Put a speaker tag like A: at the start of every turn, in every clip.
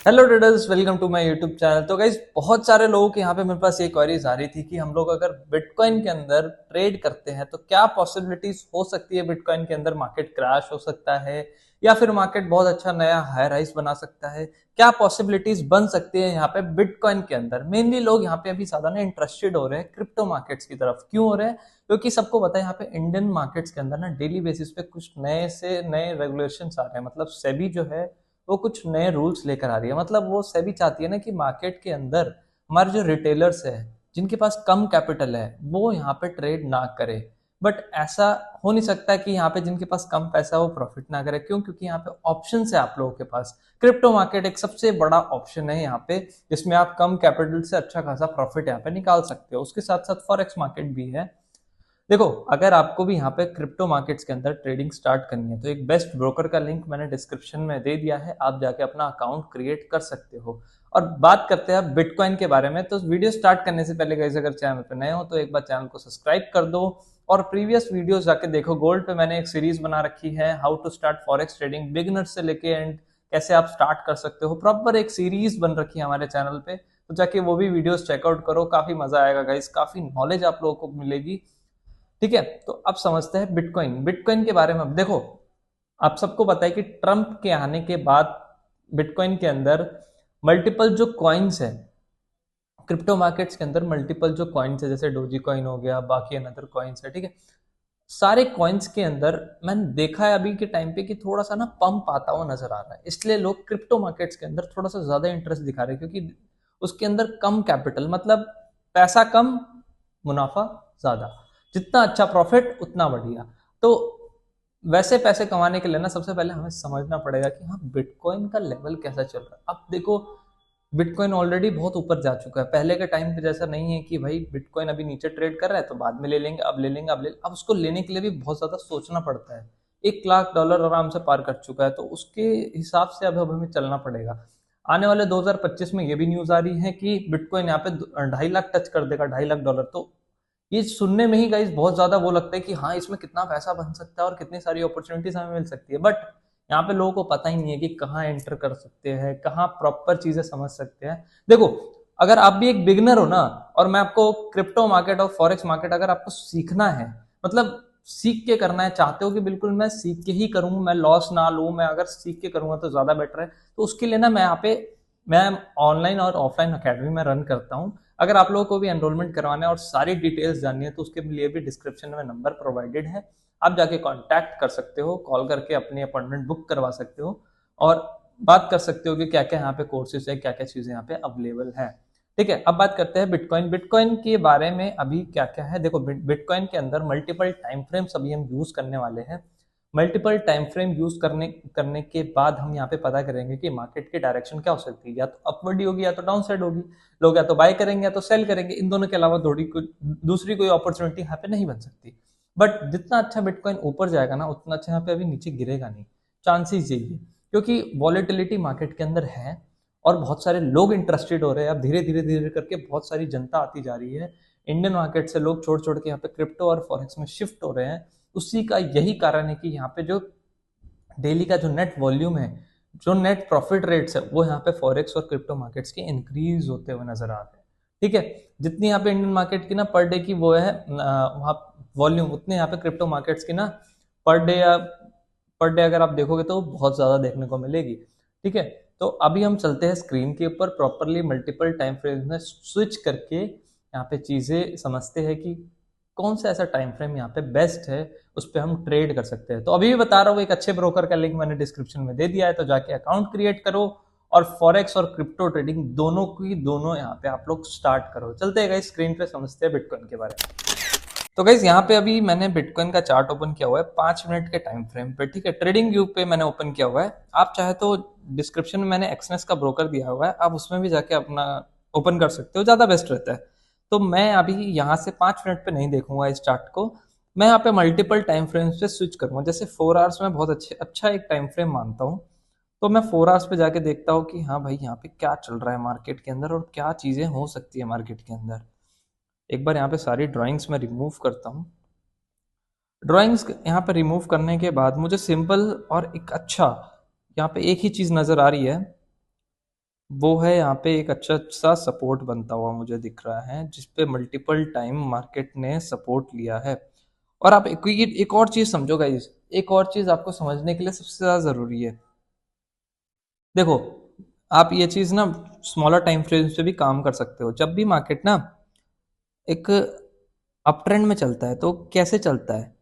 A: Hello traders, welcome to my YouTube channel. तो guys बहुत सारे लोगों के यहाँ पे मेरे पास ये क्वेरीज आ रही थी कि हम लोग अगर बिटकॉइन के अंदर ट्रेड करते हैं तो क्या पॉसिबिलिटीज हो सकती है। बिटकॉइन के अंदर मार्केट क्रैश हो सकता है या फिर मार्केट बहुत अच्छा नया हाई राइज बना सकता है। क्या पॉसिबिलिटीज बन सकती है यहाँ पे बिटकॉइन के अंदर। मेनली लोग यहाँ पे अभी ज्यादा ना इंटरेस्टेड हो रहे हैं क्रिप्टो मार्केट्स की तरफ। क्यों हो रहे हैं? क्योंकि सबको पता है यहाँ पे इंडियन मार्केट्स के अंदर ना डेली बेसिस पे कुछ नए से नए रेगुलेशन आ रहे हैं। मतलब सेबी जो है वो कुछ नए रूल्स लेकर आ रही है। मतलब वो सेबी चाहती है ना कि मार्केट के अंदर हमारे जो रिटेलर्स है, जिनके पास कम कैपिटल है, वो यहाँ पे ट्रेड ना करे। बट ऐसा हो नहीं सकता कि यहाँ पे जिनके पास कम पैसा है वो प्रॉफिट ना करे। क्यों? क्योंकि यहाँ पे ऑप्शन है आप लोगों के पास। क्रिप्टो मार्केट एक सबसे बड़ा ऑप्शन है यहाँ पे, जिसमें आप कम कैपिटल से अच्छा खासा प्रॉफिट यहाँ पे निकाल सकते हो। उसके साथ साथ फॉरेक्स मार्केट भी है। देखो, अगर आपको भी यहाँ पे क्रिप्टो मार्केट्स के अंदर ट्रेडिंग स्टार्ट करनी है तो एक बेस्ट ब्रोकर का लिंक मैंने डिस्क्रिप्शन में दे दिया है, आप जाके अपना अकाउंट क्रिएट कर सकते हो। और बात करते हैं बिटकॉइन के बारे में। तो वीडियो स्टार्ट करने से पहले गाइस, अगर चैनल पे नए हो तो एक बार चैनल को सब्सक्राइब कर दो और प्रीवियस वीडियोस जाके देखो। गोल्ड पे मैंने एक सीरीज बना रखी है, how to start forex trading beginner से लेके एंड कैसे आप स्टार्ट कर सकते हो। प्रॉपर एक सीरीज बन रखी है हमारे चैनल पे, तो जाके वो भी वीडियोस चेकआउट करो। काफी मजा आएगा गाइस, काफी नॉलेज आप लोगों को मिलेगी। ठीक है, तो अब समझते हैं बिटकॉइन। बिटकॉइन के बारे में। अब देखो, आप सबको पता है कि ट्रंप के आने के बाद बिटकॉइन के अंदर मल्टीपल जो कॉइन्स है, क्रिप्टो मार्केट्स के अंदर मल्टीपल जो कॉइन्स है, जैसे डोजी कॉइन हो गया, बाकी अनदर कॉइन्स है। ठीक है, सारे कॉइन्स के अंदर मैंने देखा है अभी के टाइम पे कि थोड़ा सा ना पंप आता हुआ नजर आ रहा है। इसलिए लोग क्रिप्टो मार्केट्स के अंदर थोड़ा सा ज्यादा इंटरेस्ट दिखा रहे हैं, क्योंकि उसके अंदर कम कैपिटल, मतलब पैसा कम, मुनाफा ज्यादा। जितना अच्छा प्रॉफिट उतना बढ़िया। तो वैसे पैसे कमाने के लिए ना सबसे पहले हमें समझना पड़ेगा कि हाँ, बिटकॉइन का लेवल कैसा चल रहा है। अब देखो, बिटकॉइन ऑलरेडी बहुत ऊपर जा चुका है। पहले के टाइम पे जैसा नहीं है कि भाई बिटकॉइन अभी नीचे ट्रेड कर रहा है तो बाद में ले लेंगे, अब ले लेंगे, अब उसको लेने के लिए भी बहुत ज्यादा सोचना पड़ता है। $1 लाख आराम से पार कर चुका है, तो उसके हिसाब से अब हमें चलना पड़ेगा। आने वाले 2025 में ये भी न्यूज आ रही है कि बिटकॉइन यहाँ पे 2.5 लाख टच कर देगा, $2.5 लाख। तो ये सुनने में ही गाइस बहुत ज्यादा वो लगता है कि हाँ, इसमें कितना पैसा बन सकता है और कितनी सारी अपॉर्चुनिटीज हमें मिल सकती है। बट यहाँ पे लोगों को पता ही नहीं है कि कहाँ एंटर कर सकते हैं, कहाँ प्रॉपर चीजें समझ सकते हैं। देखो, अगर आप भी एक बिगनर हो ना, और मैं आपको क्रिप्टो मार्केट और फॉरेक्स मार्केट अगर आपको सीखना है, मतलब सीख के करना है, चाहते हो कि बिल्कुल मैं सीख के ही करूँ, मैं लॉस ना लूँ, मैं अगर सीख के करूंगा तो ज्यादा बेटर है, तो उसके लिए ना मैं ऑनलाइन और ऑफलाइन अकेडमी में रन करता हूँ। अगर आप लोगों को भी एनरोलमेंट करवाना है और सारी डिटेल्स जाननी है तो उसके लिए भी डिस्क्रिप्शन में नंबर प्रोवाइडेड है, आप जाके कांटेक्ट कर सकते हो, कॉल करके अपनी अपॉइंटमेंट बुक करवा सकते हो और बात कर सकते हो कि क्या क्या यहाँ पे कोर्सेज है, क्या क्या चीजें यहाँ पे अवेलेबल है। ठीक है, अब बात करते हैं बिटकॉइन। बिटकॉइन के बारे में अभी क्या क्या है। देखो, बिटकॉइन के अंदर मल्टीपल टाइम फ्रेम्स अभी हम यूज करने वाले हैं। मल्टीपल टाइम फ्रेम यूज करने करने के बाद हम यहाँ पे पता करेंगे कि मार्केट की डायरेक्शन क्या हो सकती है। या तो अपवर्ड होगी या तो डाउन साइड होगी। लोग या तो बाय करेंगे या तो सेल करेंगे। इन दोनों के अलावा थोड़ी दूसरी कोई अपॉर्चुनिटी यहाँ पे नहीं बन सकती। बट जितना अच्छा बिटकॉइन ऊपर जाएगा ना, उतना अच्छा यहाँ पे अभी नीचे गिरेगा नहीं, चांसेस यही है। क्योंकि वॉलेटिलिटी मार्केट के अंदर है और बहुत सारे लोग इंटरेस्टेड हो रहे हैं। अब धीरे धीरे धीरे करके बहुत सारी जनता आती जा रही है। इंडियन मार्केट से लोग छोड़ छोड़ के यहाँ पे क्रिप्टो और फॉरेक्स में शिफ्ट हो रहे हैं। उसी का यही कारण है कि यहाँ पे जो डेली का जो नेट वॉल्यूम है, जो नेट प्रॉफिट रेट्स है, वो यहाँ पे फॉरेक्स और क्रिप्टो मार्केट्स के इंक्रीज होते हुए नजर आ रहे हैं। ठीक है, जितनी यहाँ पे इंडियन मार्केट की ना पर डे की वो है वहाँ वॉल्यूम, उतने यहाँ पे क्रिप्टो मार्केट्स की ना पर डे या पर डे अगर आप देखोगे तो बहुत ज्यादा देखने को मिलेगी। ठीक है, तो अभी हम चलते हैं स्क्रीन के ऊपर, प्रॉपरली मल्टीपल टाइम फ्रेम में स्विच करके यहाँ पे चीजें समझते हैं कि कौन सा ऐसा टाइम फ्रेम यहाँ पे बेस्ट है, उस पर हम ट्रेड कर सकते हैं। तो अभी भी बता रहा हूँ, एक अच्छे ब्रोकर का लिंक मैंने डिस्क्रिप्शन में दे दिया है, तो जाके अकाउंट क्रिएट करो और फॉरेक्स और क्रिप्टो ट्रेडिंग दोनों की दोनों यहाँ पे आप लोग स्टार्ट करो। चलते हैं गाइस स्क्रीन पे, समझते हैं बिटकॉइन के बारे में। तो गाइस, यहाँ पे अभी मैंने बिटकॉइन का चार्ट ओपन किया हुआ है 5 मिनट के टाइम फ्रेम पे। ठीक है, ट्रेडिंग व्यू पे मैंने ओपन किया हुआ है। आप चाहे तो डिस्क्रिप्शन में मैंने एक्सनेस का ब्रोकर दिया हुआ है, आप उसमें भी जाके अपना ओपन कर सकते हो, ज्यादा बेस्ट रहता है। तो मैं अभी यहाँ से 5 मिनट पे नहीं देखूंगा इस चार्ट को, मैं यहाँ पे मल्टीपल टाइम फ्रेम्स पे स्विच करूंगा। जैसे 4 आवर्स में बहुत अच्छा एक टाइम फ्रेम मानता हूँ, तो मैं 4 आवर्स पे जाके देखता हूँ कि हाँ भाई, यहाँ पे क्या चल रहा है मार्केट के अंदर और क्या चीजें हो सकती है मार्केट के अंदर। एक बार यहाँ पे सारी ड्राइंग्स में रिमूव करता हूँ। ड्राइंग्स यहाँ पे रिमूव करने के बाद मुझे सिंपल और एक अच्छा यहाँ पे एक ही चीज नजर आ रही है वो है यहाँ पे एक अच्छा सा सपोर्ट बनता हुआ मुझे दिख रहा है, जिस पे मल्टीपल टाइम मार्केट ने सपोर्ट लिया है। और आप एक और चीज समझो गाइस, एक और चीज आपको समझने के लिए सबसे ज्यादा जरूरी है। देखो, आप ये चीज ना स्मॉलर टाइम फ्रेम पे भी काम कर सकते हो। जब भी मार्केट ना एक अप ट्रेंड में चलता है तो कैसे चलता है,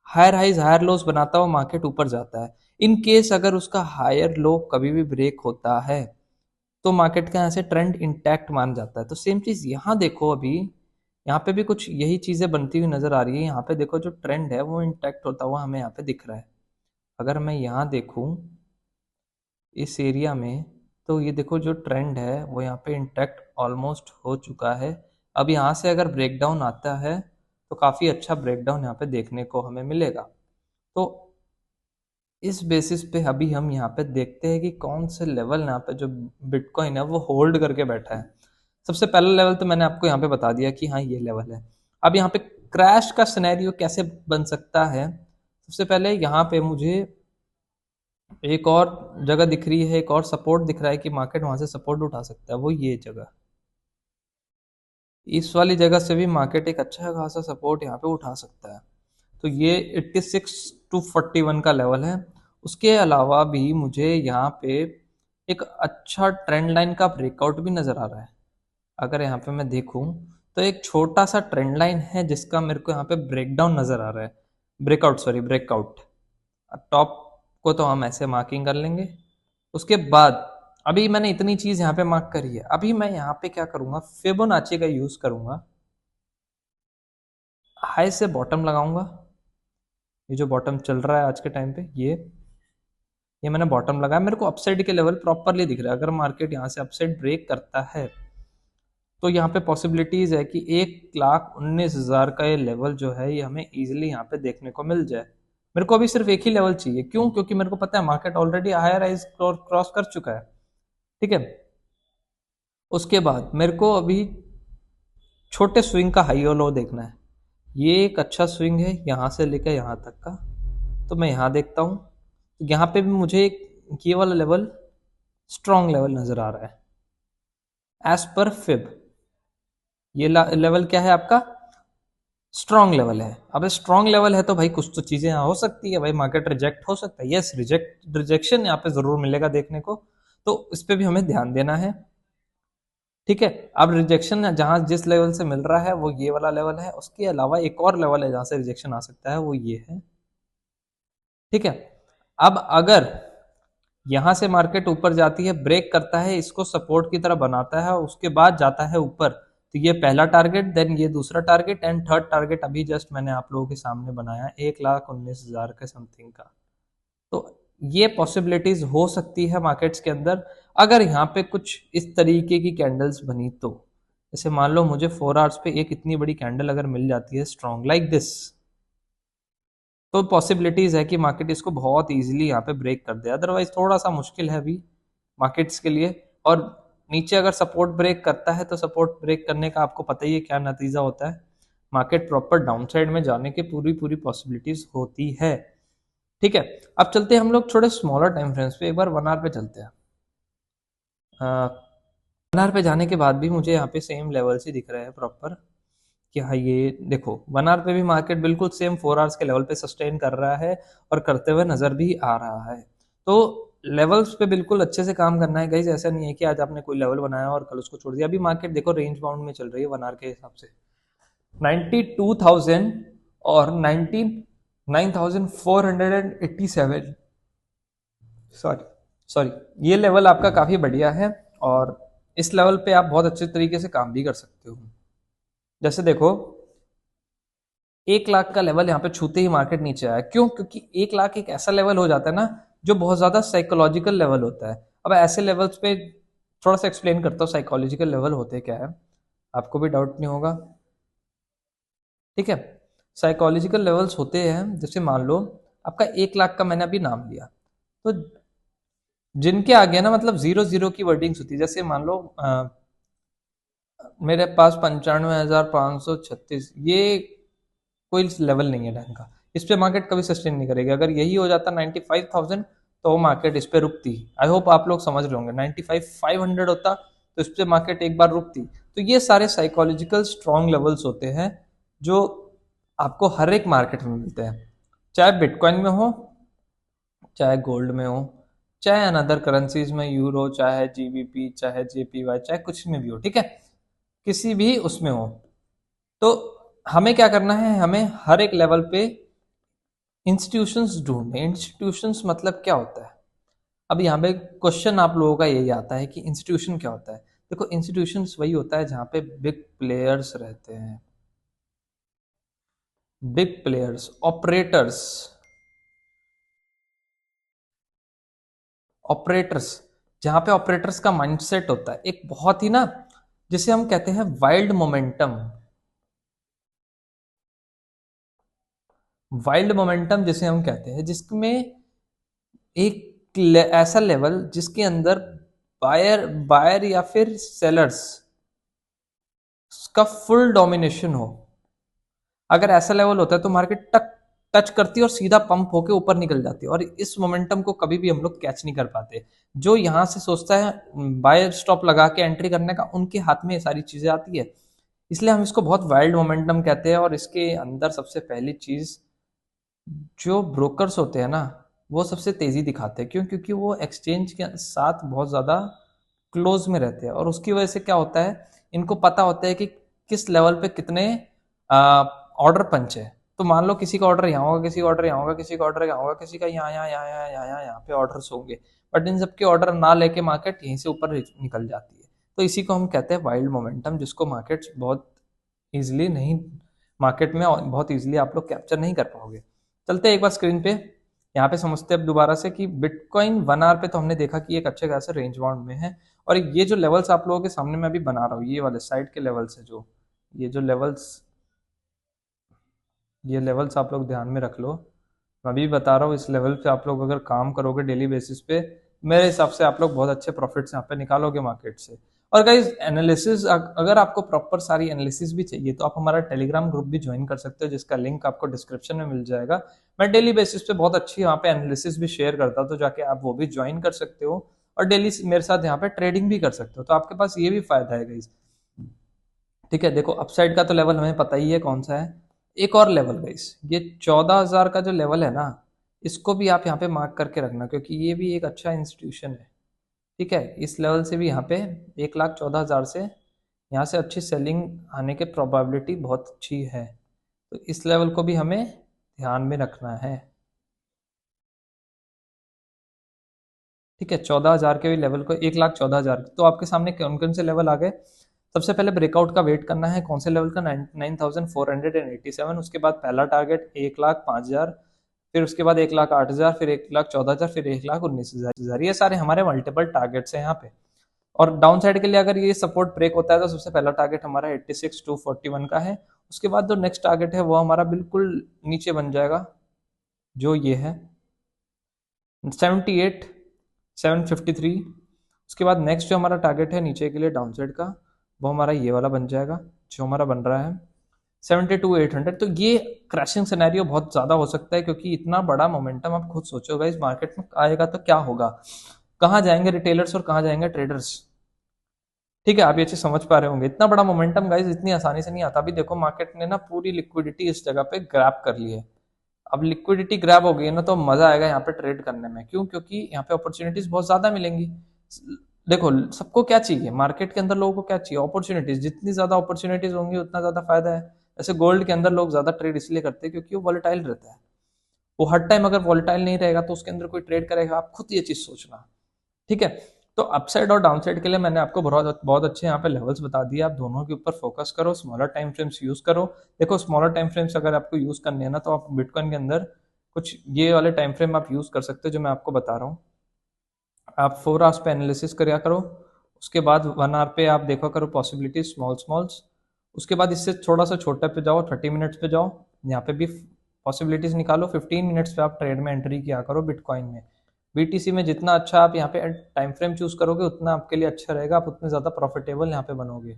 A: हायर हाइज हायर लोस बनाता हुआ मार्केट ऊपर जाता है। इन केस अगर उसका हायर लो कभी भी ब्रेक होता है तो मार्केट का यहाँ से ट्रेंड इंटैक्ट मान जाता है। तो सेम चीज यहाँ देखो, अभी यहाँ पे भी कुछ यही चीजें बनती हुई नजर आ रही है। यहाँ पे देखो जो ट्रेंड है वो इंटैक्ट होता हुआ हमें यहाँ पे दिख रहा है। अगर मैं यहाँ देखूं इस एरिया में, तो ये देखो जो ट्रेंड है वो यहाँ पे इंटैक्ट ऑलमोस्ट हो चुका है। अब यहाँ से अगर ब्रेकडाउन आता है तो काफी अच्छा ब्रेकडाउन यहाँ पे देखने को हमें मिलेगा। तो इस बेसिस पे अभी हम यहाँ पे देखते हैं कि कौन से लेवल यहाँ पे जो बिटकॉइन है वो होल्ड करके बैठा है। सबसे पहला लेवल तो मैंने आपको यहाँ पे बता दिया कि हाँ ये लेवल है। अब यहाँ पे क्रैश का सिनेरियो कैसे बन सकता है, सबसे पहले यहाँ पे मुझे एक और जगह दिख रही है, एक और सपोर्ट दिख रहा है कि मार्केट वहां से सपोर्ट उठा सकता है, वो ये जगह। इस वाली जगह से भी मार्केट एक अच्छा खासा सपोर्ट यहाँ पे उठा सकता है। तो ये 86 टू 41 का लेवल है। उसके अलावा भी मुझे यहाँ पे एक अच्छा ट्रेंड लाइन का ब्रेकआउट भी नजर आ रहा है। अगर यहाँ पे मैं देखूं तो एक छोटा सा ट्रेंड लाइन है जिसका मेरे को यहाँ पे ब्रेकडाउन नजर आ रहा है, ब्रेकआउट सॉरी ब्रेकआउट। टॉप को तो हम ऐसे मार्किंग कर लेंगे। उसके बाद अभी मैंने इतनी चीज यहाँ पे मार्क करी है, अभी मैं यहाँ पे क्या करूंगा, फिबोनाची का यूज करूंगा। हाई से बॉटम लगाऊंगा। ये जो बॉटम चल रहा है आज के टाइम पे, ये मैंने बॉटम लगाया। मेरे को अपसाइड के लेवल प्रॉपरली दिख रहा है। अगर मार्केट यहाँ से अपसाइड ब्रेक करता है तो यहाँ पे पॉसिबिलिटीज है कि 1,19,000 का ये लेवल जो है ये हमें इजीली यहाँ पे देखने को मिल जाए। मेरे को अभी सिर्फ एक ही लेवल चाहिए, क्यों? क्योंकि मेरे को पता है market already higher rise cross कर चुका है। ठीक है, उसके बाद मेरे को अभी छोटे स्विंग का हाई और लो देखना है। ये एक अच्छा स्विंग है यहाँ से लेकर यहाँ तक का, तो मैं यहाँ देखता हूँ। तो यहाँ पे भी मुझे एक ये वाला लेवल स्ट्रॉन्ग लेवल नजर आ रहा है एज पर फिब। ये लेवल क्या है आपका? स्ट्रॉन्ग लेवल है। अब स्ट्रॉन्ग लेवल है तो भाई कुछ तो चीजें यहाँ हो सकती है, भाई मार्केट रिजेक्ट हो सकता है। यस, रिजेक्शन यहाँ पे जरूर मिलेगा देखने को, तो इस पे भी हमें ध्यान देना है। ठीक है, अब रिजेक्शन जहां जिस लेवल से मिल रहा है वो ये वाला लेवल है। उसके अलावा एक और लेवल है जहां से रिजेक्शन आ सकता है, वो ये है। ठीक है, अब अगर यहां से मार्केट ऊपर जाती है, ब्रेक करता है, इसको सपोर्ट की तरह बनाता है, उसके बाद जाता है ऊपर, तो ये पहला टारगेट, देन ये दूसरा टारगेट एंड थर्ड टारगेट अभी जस्ट मैंने आप लोगों के सामने बनाया 1,19,000 के समथिंग का। तो ये पॉसिबिलिटीज हो सकती है मार्केट्स के अंदर अगर यहाँ पे कुछ इस तरीके की कैंडल्स बनी तो। जैसे मान लो मुझे 4 आवर्स पे एक इतनी बड़ी कैंडल अगर मिल जाती है स्ट्रॉन्ग लाइक दिस, तो पॉसिबिलिटीज है कि मार्केट इसको बहुत इजीली यहाँ पे ब्रेक कर दे। अदरवाइज थोड़ा सा मुश्किल है अभी मार्केट्स के लिए। और नीचे अगर सपोर्ट ब्रेक करता है तो सपोर्ट ब्रेक करने का आपको पता ही है क्या नतीजा होता है, मार्केट प्रॉपर डाउनसाइड में जाने की पूरी पूरी पॉसिबिलिटीज होती है। ठीक है, अब चलते हैं हम लोग थोड़े स्मॉलर टाइम फ्रेम्स पे, एक बार 1 आवर पे चलते हैं। 1 आवर पे जाने के बाद भी मुझे यहाँ पे सेम लेवल्स ही दिख रहे हैं प्रॉपर कि हाँ ये देखो 1 आवर पे भी मार्केट बिल्कुल सेम 4 आवर्स के लेवल पे सस्टेन कर रहा है और करते हुए नजर भी आ रहा है। तो लेवल्स पे बिल्कुल अच्छे से काम करना है गाइज। ऐसा नहीं है कि आज आपने कोई लेवल बनाया और कल उसको छोड़ दिया। अभी मार्केट देखो रेंज बाउंड में चल रही है 1 आवर के हिसाब से। 92,000 और 99,487, सॉरी सॉरी, ये लेवल आपका काफी बढ़िया है और इस लेवल पे आप बहुत अच्छे तरीके से काम भी कर सकते हो। जैसे देखो 1 लाख का लेवल यहाँ पे छूते ही मार्केट नीचे आया, क्यों? क्योंकि 1 लाख एक ऐसा लेवल हो जाता है ना जो बहुत ज्यादा साइकोलॉजिकल लेवल होता है। अब ऐसे लेवल्स पे थोड़ा सा एक्सप्लेन करता हूँ साइकोलॉजिकल लेवल होते क्या है, आपको भी डाउट नहीं होगा। ठीक है, साइकोलॉजिकल लेवल्स होते हैं, जैसे मान लो आपका 1 लाख का मैंने अभी नाम लिया, तो जिनके आगे ना मतलब 0 0 की वर्डिंग्स होती है। जैसे मान लो मेरे पास 95,536, ये कोई लेवल नहीं है ढंग का, इस पे मार्केट कभी सस्टेन नहीं करेगी। अगर यही हो जाता 95,000 तो वो मार्केट इस पे रुकती। आई होप आप लोग समझ रहे होंगे। 95,500 होता तो इस पे मार्केट एक बार रुकती। तो ये सारे साइकोलॉजिकल स्ट्रॉन्ग लेवल्स होते हैं जो आपको हर एक मार्केट में मिलते हैं, चाहे बिटकॉइन में हो, चाहे गोल्ड में हो, चाहे अनदर करेंसीज में, यूरो, चाहे जीबीपी, चाहे जेपीवाई, चाहे कुछ में भी हो, ठीक है, किसी भी उसमें हो। तो हमें क्या करना है, हमें हर एक लेवल पे इंस्टीट्यूशंस ढूंढने। इंस्टीट्यूशंस मतलब क्या होता है? अब यहाँ पे क्वेश्चन आप लोगों का यही आता है कि इंस्टीट्यूशन क्या होता है। देखो, इंस्टीट्यूशंस वही होता है जहाँ पे बिग प्लेयर्स रहते हैं, बिग प्लेयर्स, ऑपरेटर्स, ऑपरेटर्स, जहां पे ऑपरेटर्स का माइंडसेट होता है एक बहुत ही ना, जिसे हम कहते हैं वाइल्ड मोमेंटम। वाइल्ड मोमेंटम जिसे हम कहते हैं, जिसमें एक ऐसा लेवल जिसके अंदर बायर बायर या फिर सेलर्स का फुल डोमिनेशन हो। अगर ऐसा लेवल होता है तो मार्केट टच करती है और सीधा पंप होके ऊपर निकल जाती है, और इस मोमेंटम को कभी भी हम लोग कैच नहीं कर पाते। जो यहां से सोचता है बाय स्टॉप लगा के एंट्री करने का, उनके हाथ में ये सारी चीजें आती है। इसलिए हम इसको बहुत वाइल्ड मोमेंटम कहते हैं। और इसके अंदर सबसे पहली चीज, जो ब्रोकर्स होते हैं ना, वो सबसे तेजी दिखाते हैं। क्यों? क्योंकि वो एक्सचेंज के साथ बहुत ज्यादा क्लोज में रहते हैं, और उसकी वजह से क्या होता है, इनको पता होता है कि किस लेवल पे कितने ऑर्डर पंच है। तो मान लो किसी का ऑर्डर यहाँ होगा, किसी का ऑर्डर यहाँ होगा, किसी का ऑर्डर यहाँ होगा, किसी का यहाँ यहाँ यहाँ यहाँ यहाँ यहाँ यहाँ पे ऑर्डर्स होंगे, बट इन सबके ऑर्डर ना लेके मार्केट यहीं से ऊपर निकल जाती है। तो इसी को हम कहते हैं वाइल्ड मोमेंटम, जिसको मार्केट बहुत इजिली नहीं, मार्केट में बहुत इजिली आप लोग कैप्चर नहीं कर पाओगे। चलते हैं एक बार स्क्रीन पे, यहाँ पे समझते हैं अब दोबारा से कि बिटकॉइन 1 आवर पे तो हमने देखा कि एक अच्छे खासे रेंज बाउंड में है। और ये जो लेवल्स आप लोगों के सामने मैं अभी बना रहा हूँ, ये वाले साइड के लेवल्स है, जो ये जो लेवल्स, ये लेवल्स आप लोग ध्यान में रख लो। मैं अभी बता रहा हूँ, इस लेवल पे आप लोग अगर काम करोगे डेली बेसिस पे, मेरे हिसाब से आप लोग बहुत अच्छे प्रॉफिट्स यहाँ पे निकालोगे मार्केट से। और गाइज एनालिसिस, अगर आपको प्रॉपर सारी एनालिसिस भी चाहिए तो आप हमारा टेलीग्राम ग्रुप भी ज्वाइन कर सकते हो, जिसका लिंक आपको डिस्क्रिप्शन में मिल जाएगा। मैं डेली बेसिस पे बहुत अच्छी वहाँ पे एनालिसिस भी शेयर करता हूँ, तो जाके आप वो भी ज्वाइन कर सकते हो और डेली मेरे साथ यहाँ पे ट्रेडिंग भी कर सकते हो। तो आपके पास ये भी फायदा है गाइज, ठीक है। देखो, अपसाइड का तो लेवल हमें पता ही है कौन सा है। एक और लेवल गाइस, ये 14,000 का जो लेवल है ना, इसको भी आप यहाँ पे मार्क करके रखना, क्योंकि ये भी एक अच्छा इंस्टीट्यूशन है, ठीक है। इस लेवल से भी यहाँ पे 1,14,000 से यहाँ से अच्छी सेलिंग आने की प्रोबेबिलिटी बहुत अच्छी है। तो इस लेवल को भी हमें ध्यान में रखना है, ठीक है। 14,000 के भी लेवल को, 1,14,000, तो आपके सामने कौन कौन से लेवल आ गए। सबसे पहले ब्रेकआउट का वेट करना है, कौन से लेवल का, 9,487। उसके बाद पहला टारगेट 1,05,000, फिर उसके बाद 1,08,000, फिर 1,14,000, फिर 1,19,000। ये सारे हमारे मल्टीपल टारगेट्स हैं यहाँ पे। और डाउन साइड के लिए अगर ये सपोर्ट ब्रेक होता है तो सबसे पहला टारगेट हमारा 86,241 का है। उसके बाद जो नेक्स्ट टारगेट है वो हमारा बिल्कुल नीचे बन जाएगा, जो ये है 78,753। उसके बाद नेक्स्ट जो हमारा टारगेट है नीचे के लिए डाउन साइड का, वो हमारा ये वाला बन जाएगा, जो हमारा बन रहा है 72,800। तो ये क्रैशिंग सिनेरियो बहुत ज़्यादा हो सकता है, क्योंकि इतना बड़ा मोमेंटम आप खुद सोचोगे इस मार्केट में आएगा तो क्या होगा, कहाँ जाएंगे रिटेलर्स और कहाँ जाएंगे ट्रेडर्स, ठीक है। आप ये चीज समझ पा रहे होंगे। इतना बड़ा मोमेंटम गाइज इतनी आसानी से नहीं आता। अभी देखो, मार्केट ने ना पूरी लिक्विडिटी इस जगह पे ग्रैब कर ली है। अब लिक्विडिटी ग्रैब हो गई है ना, तो मजा आएगा यहाँ पे ट्रेड करने में। क्यों? क्योंकि यहाँ पे अपॉर्चुनिटीज बहुत ज्यादा मिलेंगी। देखो, सबको क्या चाहिए मार्केट के अंदर, लोगों को क्या चाहिए, अपॉर्चुनिटीज। जितनी ज्यादा अपॉर्चुनिटीज होंगी उतना ज्यादा फायदा है। जैसे गोल्ड के अंदर लोग ज्यादा ट्रेड इसलिए करते हैं क्योंकि वो वॉलेटाइल रहता है। वो हर टाइम अगर वॉलेटाइल नहीं रहेगा तो उसके अंदर कोई ट्रेड करेगा, आप खुद ये चीज सोचना, ठीक है। तो अपसाइड और डाउनसाइड के लिए मैंने आपको बहुत बहुत अच्छे यहाँ पे लेवल्स बता दिए। आप दोनों के ऊपर फोकस करो, स्मॉलर टाइम फ्रेम्स यूज करो। देखो, स्मॉलर टाइम फ्रेम्स अगर आपको यूज करने हैं ना, तो आप बिटकॉइन के अंदर कुछ ये वाले टाइम फ्रेम आप यूज कर सकते हो जो मैं आपको बता रहा हूँ। आप 4 आवर्स पे एनालिसिस करा करो, उसके बाद 1 आवर पे आप देखा करो पॉसिबिलिटीज स्मॉल स्मॉल्स। उसके बाद इससे थोड़ा सा छोटा पे जाओ, 30 मिनट्स पे जाओ, यहाँ पे भी पॉसिबिलिटीज निकालो। 15 मिनट्स पे आप ट्रेड में एंट्री किया करो बिटकॉइन में। बीटीसी में जितना अच्छा आप यहाँ पे टाइम फ्रेम चूज करोगे उतना आपके लिए अच्छा रहेगा, आप उतने ज़्यादा प्रॉफिटेबल यहाँ पे बनोगे,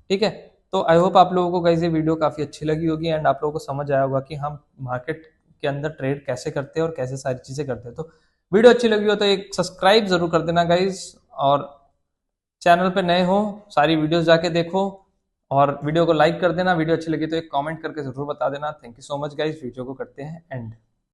A: ठीक है। तो आई होप आप लोगों को गाइस ये वीडियो काफ़ी अच्छी लगी होगी, एंड आप लोगों को समझ आया होगा कि हम मार्केट के अंदर ट्रेड कैसे करते हैं और कैसे सारी चीज़ें करते हैं। तो वीडियो अच्छी लगी हो तो एक सब्सक्राइब जरूर कर देना गाइज, और चैनल पे नए हो सारी वीडियोस जाके देखो, और वीडियो को लाइक कर देना। वीडियो अच्छी लगी तो एक कमेंट करके जरूर बता देना। Thank you so much guys, video को करते हैं एंड।